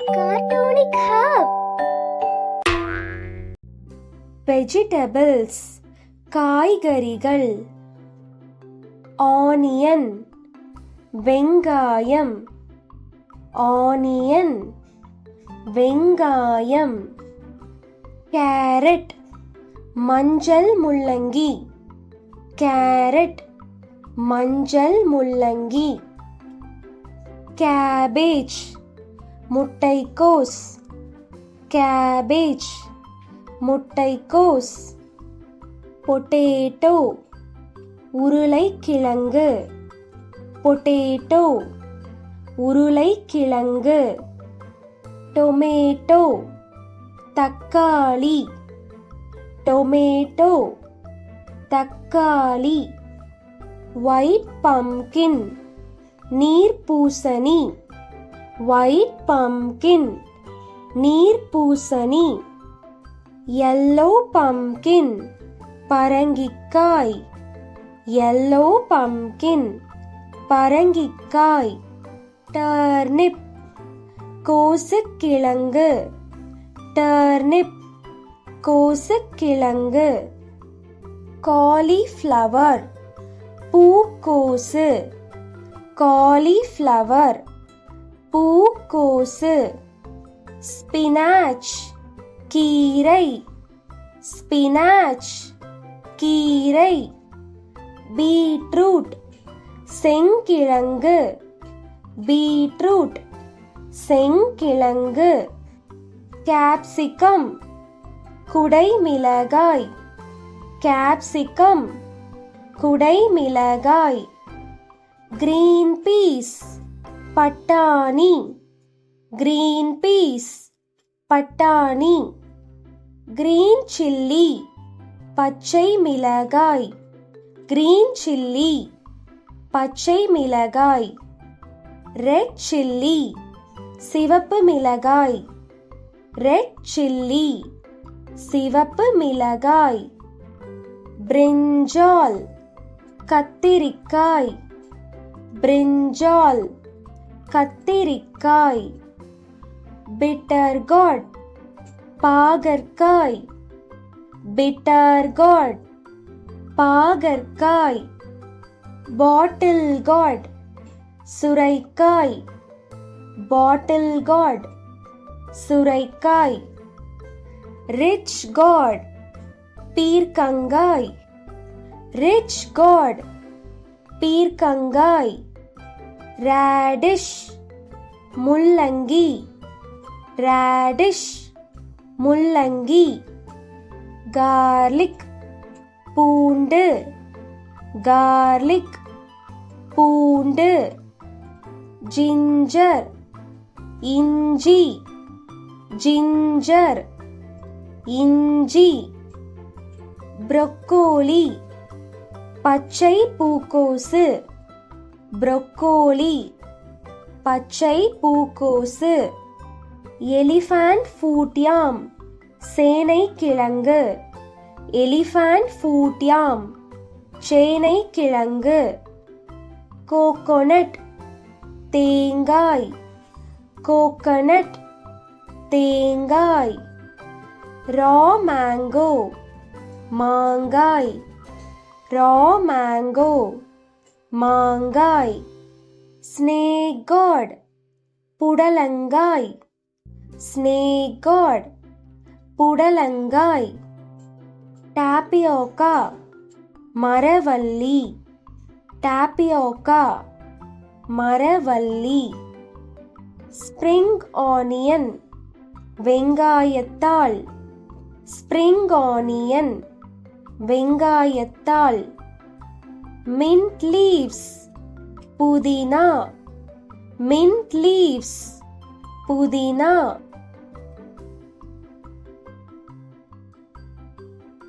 Cartonic hub. Vegetables காய்கறிகள். Onion வெங்காயம். Onion வெங்காயம். Carrot மஞ்சள் முள்ளங்கி. Carrot மஞ்சள் முள்ளங்கி. Cabbage முட்டைக்கோஸ். Cabbage முட்டைக்கோஸ். Potato உருளைக்கிழங்கு. Potato உருளைக்கிழங்கு. Tomato தக்காளி. Tomato தக்காளி. White pumpkin நீர்ப்பூசணி. White pumpkin நீர்ப்பூசணி. Yellow pumpkin பரங்கிக்காய். Yellow pumpkin பரங்கிக்காய். Turnip கோசுக்கிழங்கு. Turnip கோசுக்கிழங்கு. Cauliflower பூக்கோசு. Cauliflower பூக்கோசு. Spinach கீரை. Spinach கீரை. Beetroot செங்கிழங்கு. Beetroot செங்கிழங்கு. Capsicum குடைமிளகாய். Capsicum குடைமிளகாய். Green peas பட்டாணி. Green peas பட்டாணி. Green chilli பச்சை மிளகாய். Green chilli பச்சை மிளகாய். Red chilli சிவப்பு மிளகாய். Red chilli சிவப்பு மிளகாய். Brinjal கத்திரிக்காய். Brinjal கத்திரிக்காய். Bitter gourd பாகற்காய். Bitter gourd பாகற்காய். Bottle gourd சுரைக்காய். Bottle gourd சுரைக்காய். Rich gourd பீர்க்கங்காய். Rich gourd பீர்க்கங்காய். Radish முள்ளங்கி. Radish முள்ளங்கி. Garlic பூண்டு. Garlic பூண்டு. Ginger இஞ்சி. Ginger இஞ்சி. Broccoli பச்சை பூக்கோசு. Broccoli பச்சை பூக்கோசு. Elephant foot yam சேனைக்கிழங்கு. Elephant foot yam சேனைக்கிழங்கு. Coconut தேங்காய். Coconut தேங்காய். Raw mango மாங்காய். Raw mango மாங்காய். Snake gourd புடலங்காய். Snake gourd புடலங்காய். Tapioca மரவள்ளி. Tapioca மரவள்ளி. Spring onion வெங்காயத்தாள். Spring onion வெங்காயத்தாள். Mint leaves புதினா. Mint leaves புதினா.